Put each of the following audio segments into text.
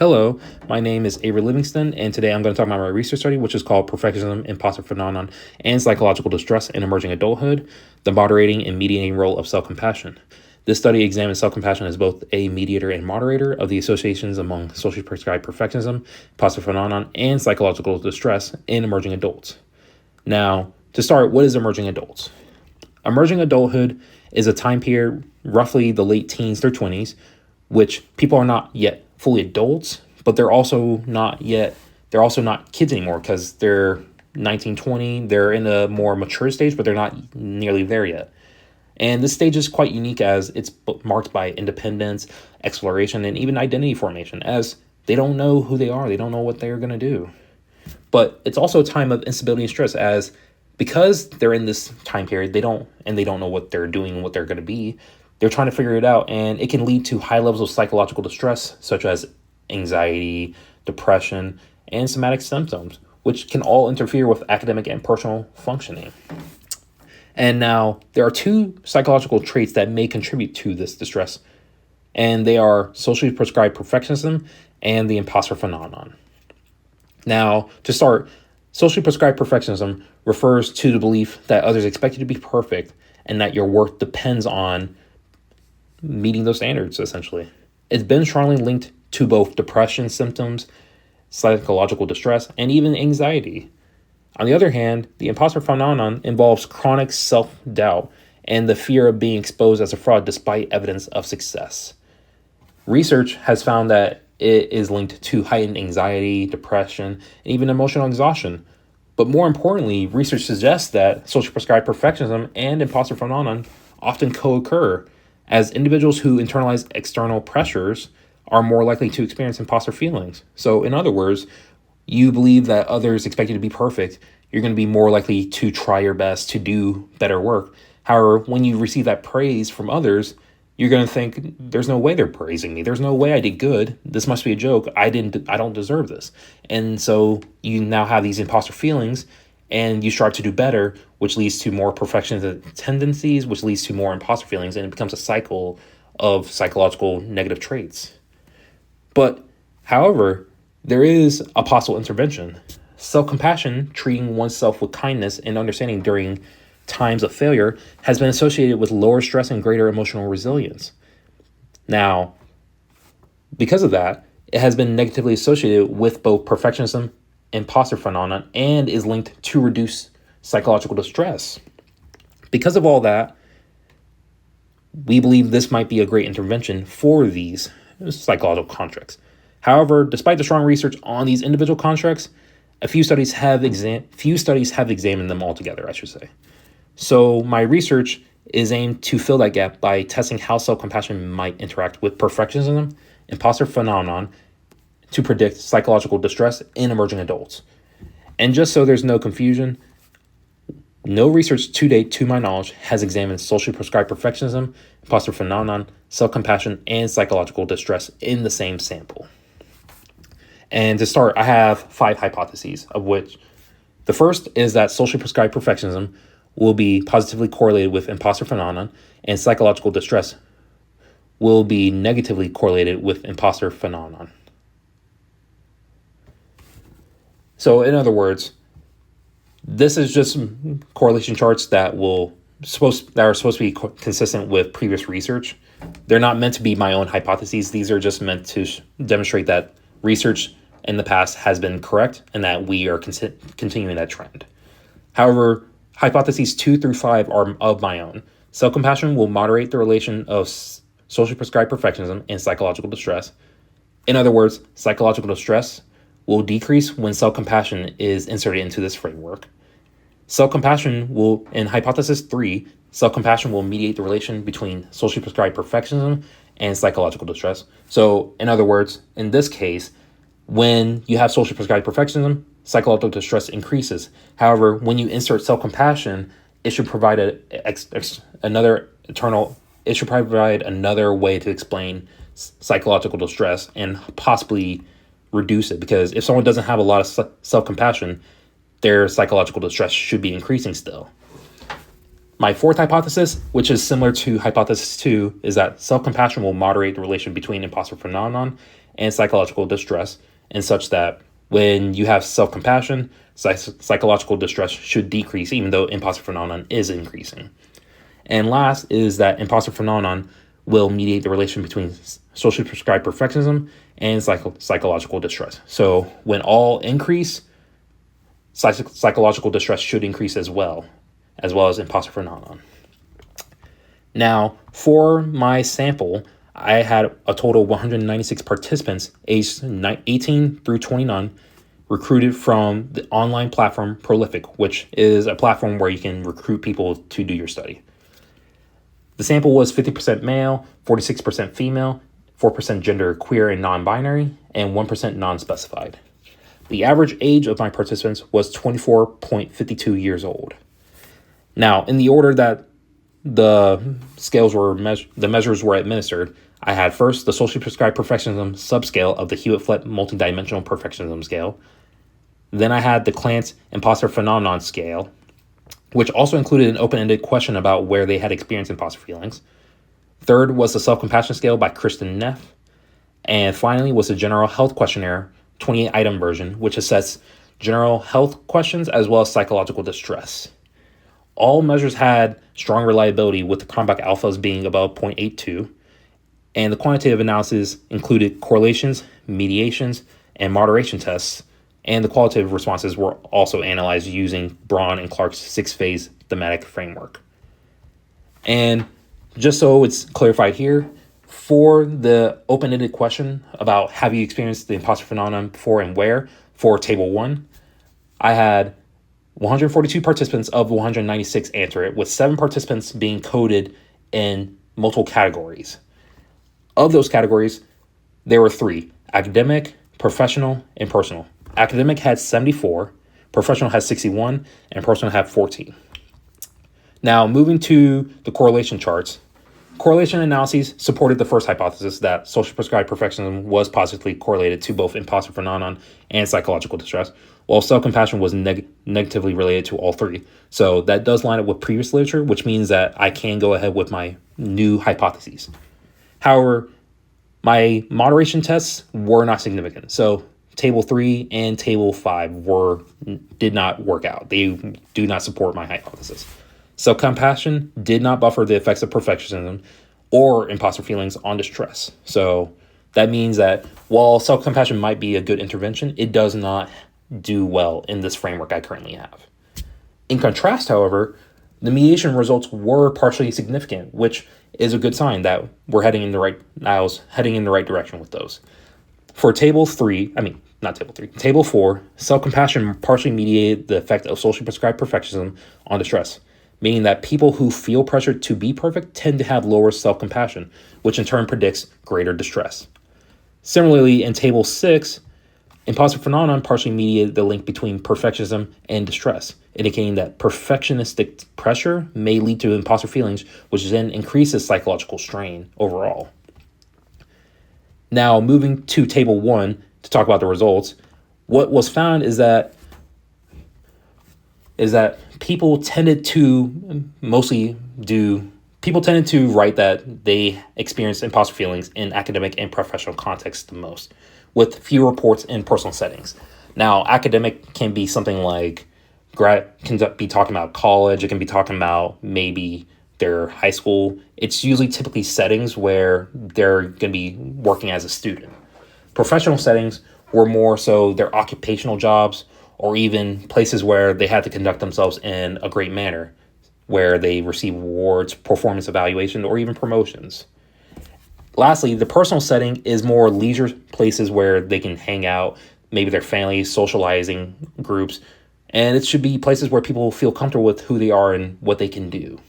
Hello, my name is Avery Livingston, and today I'm going to talk about my research study, which is called Perfectionism, Imposter Phenomenon, and Psychological Distress in Emerging Adulthood, the moderating and mediating role of self-compassion. This study examines self-compassion as both a mediator and moderator of the associations among socially prescribed perfectionism, imposter phenomenon, and psychological distress in emerging adults. Now, to start, what is emerging adults? Emerging adulthood is a time period, roughly the late teens through 20s, which people are not yet fully adults, but they're also not kids anymore because they're 19, 20. They're in a more mature stage, but they're not nearly there yet. And this stage is quite unique as it's marked by independence, exploration, and even identity formation, as they don't know who they are. They don't know what they're going to do. But it's also a time of instability and stress, as because they're in this time period, they don't know what they're doing and what they're going to be. They're trying to figure it out, and it can lead to high levels of psychological distress, such as anxiety, depression, and somatic symptoms, which can all interfere with academic and personal functioning. And now, there are two psychological traits that may contribute to this distress, and they are socially prescribed perfectionism and the imposter phenomenon. Now, to start, socially prescribed perfectionism refers to the belief that others expect you to be perfect and that your worth depends on meeting those standards, essentially. It's been strongly linked to both depression symptoms, psychological distress, and even anxiety. On the other hand, the imposter phenomenon involves chronic self-doubt and the fear of being exposed as a fraud despite evidence of success. Research has found that it is linked to heightened anxiety, depression, and even emotional exhaustion. But more importantly, research suggests that socially prescribed perfectionism and imposter phenomenon often co-occur, as individuals who internalize external pressures are more likely to experience imposter feelings. So in other words, you believe that others expect you to be perfect, you're going to be more likely to try your best to do better work. However, when you receive that praise from others, you're going to think, there's no way they're praising me. There's no way I did good. This must be a joke. I don't deserve this. And so you now have these imposter feelings, and you strive to do better, which leads to more perfectionist tendencies, which leads to more imposter feelings, and it becomes a cycle of psychological negative traits. But, however, there is a possible intervention. Self-compassion, treating oneself with kindness and understanding during times of failure, has been associated with lower stress and greater emotional resilience. Now, because of that, it has been negatively associated with both perfectionism, imposter phenomenon, and is linked to reduce psychological distress. Because of all that, we believe this might be a great intervention for these psychological constructs. However, despite the strong research on these individual constructs, few studies have examined them altogether, I should say. So my research is aimed to fill that gap by testing how self-compassion might interact with perfectionism, imposter phenomenon, to predict psychological distress in emerging adults. And just so there's no confusion, no research to date, to my knowledge, has examined socially prescribed perfectionism, imposter phenomenon, self-compassion, and psychological distress in the same sample. And to start, I have 5 hypotheses, of which the first is that socially prescribed perfectionism will be positively correlated with imposter phenomenon, and psychological distress will be negatively correlated with imposter phenomenon. So in other words, this is just correlation charts that are supposed to be consistent with previous research. They're not meant to be my own hypotheses. These are just meant to demonstrate that research in the past has been correct and that we are continuing that trend. However, hypotheses 2 through 5 are of my own. Self-compassion will moderate the relation of socially prescribed perfectionism and psychological distress. In other words, psychological distress will decrease when self-compassion is inserted into this framework. Self-compassion will, in hypothesis 3, self-compassion will mediate the relation between socially prescribed perfectionism and psychological distress. So, in other words, in this case, when you have socially prescribed perfectionism, psychological distress increases. However, when you insert self-compassion, it should provide another way to explain psychological distress and possibly reduce it, because if someone doesn't have a lot of self-compassion, their psychological distress should be increasing still. My fourth hypothesis, which is similar to hypothesis 2, is that self-compassion will moderate the relation between imposter phenomenon and psychological distress, and such that when you have self-compassion, psychological distress should decrease, even though imposter phenomenon is increasing. And last is that imposter phenomenon will mediate the relation between socially prescribed perfectionism and psychological distress. So when all increase, psychological distress should increase as well as imposter phenomenon. Now, for my sample, I had a total of 196 participants aged 18 through 29 recruited from the online platform Prolific, which is a platform where you can recruit people to do your study. The sample was 50% male, 46% female, 4% gender queer and non-binary, and 1% non-specified. The average age of my participants was 24.52 years old. Now, in the order that the measures were administered, I had first the socially prescribed perfectionism subscale of the Hewitt-Flett multidimensional perfectionism scale. Then I had the Clance imposter phenomenon scale, which also included an open-ended question about where they had experienced imposter feelings. Third was the self-compassion scale by Kristen Neff. And finally was the general health questionnaire 28-item version, which assessed general health questions as well as psychological distress. All measures had strong reliability, with the Cronbach alphas being above 0.82, and the quantitative analysis included correlations, mediations, and moderation tests, and the qualitative responses were also analyzed using Braun and Clark's 6-phase thematic framework. And just so it's clarified here, for the open-ended question about have you experienced the imposter phenomenon before and where, for table 1, I had 142 participants of 196 answer it, with 7 participants being coded in multiple categories. Of those categories, there were 3: academic, professional, and personal. Academic had 74, professional had 61, and personal had 14. Now, moving to the correlation charts, correlation analyses supported the first hypothesis that social prescribed perfectionism was positively correlated to both imposter phenomenon and psychological distress, while self-compassion was negatively related to all 3. So that does line up with previous literature, which means that I can go ahead with my new hypotheses. However, my moderation tests were not significant. So table 3 and table 5 did not work out. They do not support my hypothesis. Self-compassion did not buffer the effects of perfectionism or imposter feelings on distress. So that means that while self-compassion might be a good intervention, it does not do well in this framework I currently have. In contrast, however, the mediation results were partially significant, which is a good sign that I was heading in the right direction with those. For table 4, self-compassion partially mediated the effect of socially prescribed perfectionism on distress, meaning that people who feel pressured to be perfect tend to have lower self-compassion, which in turn predicts greater distress. Similarly, in table 6, imposter phenomenon partially mediated the link between perfectionism and distress, indicating that perfectionistic pressure may lead to imposter feelings, which then increases psychological strain overall. Now, moving to table 1 to talk about the results, what was found is that people tended to write that they experienced imposter feelings in academic and professional contexts the most, with few reports in personal settings. Now, academic can be something like can be talking about college. It can be talking about maybe their high school. It's usually typically settings where they're going to be working as a student. Professional settings were more so their occupational jobs, or even places where they had to conduct themselves in a great manner, where they receive awards, performance evaluation, or even promotions. Lastly, the personal setting is more leisure places where they can hang out, maybe their families, socializing groups, and it should be places where people feel comfortable with who they are and what they can do.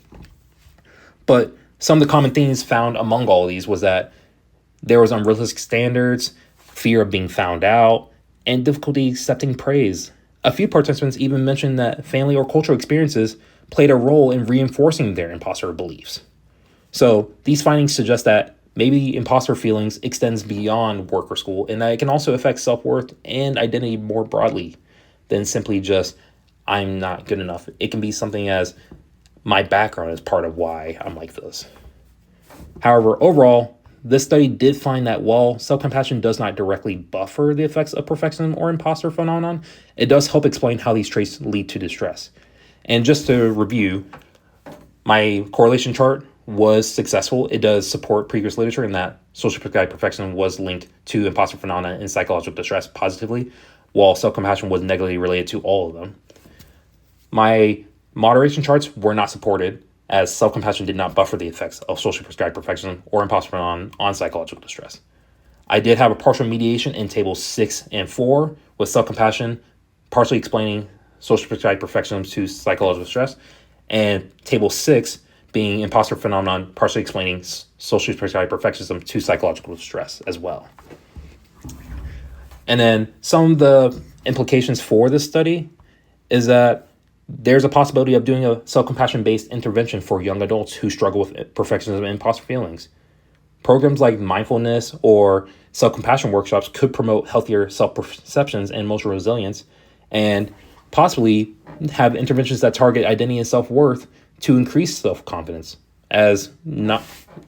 But some of the common themes found among all of these was that there was unrealistic standards, fear of being found out, and difficulty accepting praise. A few participants even mentioned that family or cultural experiences played a role in reinforcing their imposter beliefs. So these findings suggest that maybe imposter feelings extends beyond work or school, and that it can also affect self-worth and identity more broadly than simply just, I'm not good enough. It can be something as, my background is part of why I'm like this. However, overall, this study did find that while self-compassion does not directly buffer the effects of perfectionism or imposter phenomenon, it does help explain how these traits lead to distress. And just to review, my correlation chart was successful. It does support previous literature in that social prescribed perfectionism was linked to imposter phenomena and psychological distress positively, while self-compassion was negatively related to all of them. My moderation charts were not supported, as self-compassion did not buffer the effects of socially prescribed perfectionism or imposter phenomenon on psychological distress. I did have a partial mediation in tables 6 and 4, with self-compassion partially explaining socially prescribed perfectionism to psychological distress, and table 6 being imposter phenomenon partially explaining socially prescribed perfectionism to psychological distress as well. And then some of the implications for this study is that there's a possibility of doing a self-compassion based intervention for young adults who struggle with perfectionism and imposter feelings. Programs like mindfulness or self-compassion workshops could promote healthier self-perceptions and emotional resilience, and possibly have interventions that target identity and self-worth to increase self-confidence, as not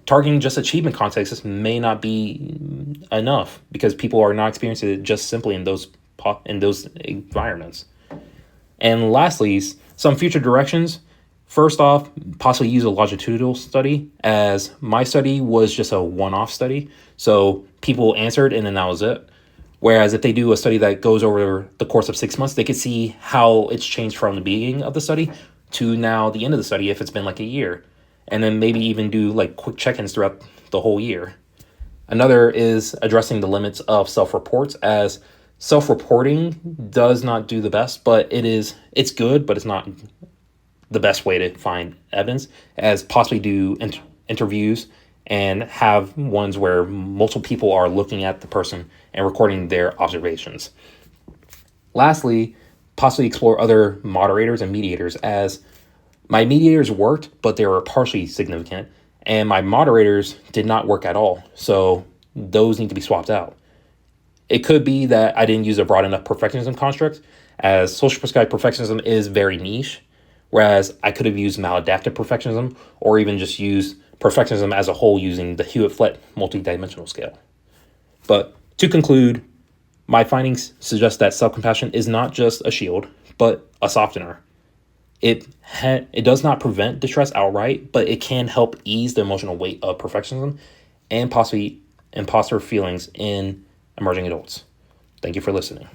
targeting just achievement contexts may not be enough because people are not experiencing it just simply in those environments. And lastly, some future directions. First off, possibly use a longitudinal study, as my study was just a one-off study. So people answered and then that was it. Whereas if they do a study that goes over the course of 6 months, they could see how it's changed from the beginning of the study to now the end of the study if it's been like a year. And then maybe even do like quick check-ins throughout the whole year. Another is addressing the limits of self-reports, as self-reporting does not do the best, but it's good, but it's not the best way to find evidence, as possibly do interviews and have ones where multiple people are looking at the person and recording their observations. Lastly, possibly explore other moderators and mediators, as my mediators worked, but they were partially significant, and my moderators did not work at all. So those need to be swapped out. It could be that I didn't use a broad enough perfectionism construct, as social prescribed perfectionism is very niche, whereas I could have used maladaptive perfectionism or even just used perfectionism as a whole using the Hewitt-Flett multidimensional scale. But to conclude, my findings suggest that self-compassion is not just a shield, but a softener. It does not prevent distress outright, but it can help ease the emotional weight of perfectionism and possibly imposter feelings in emerging adults. Thank you for listening.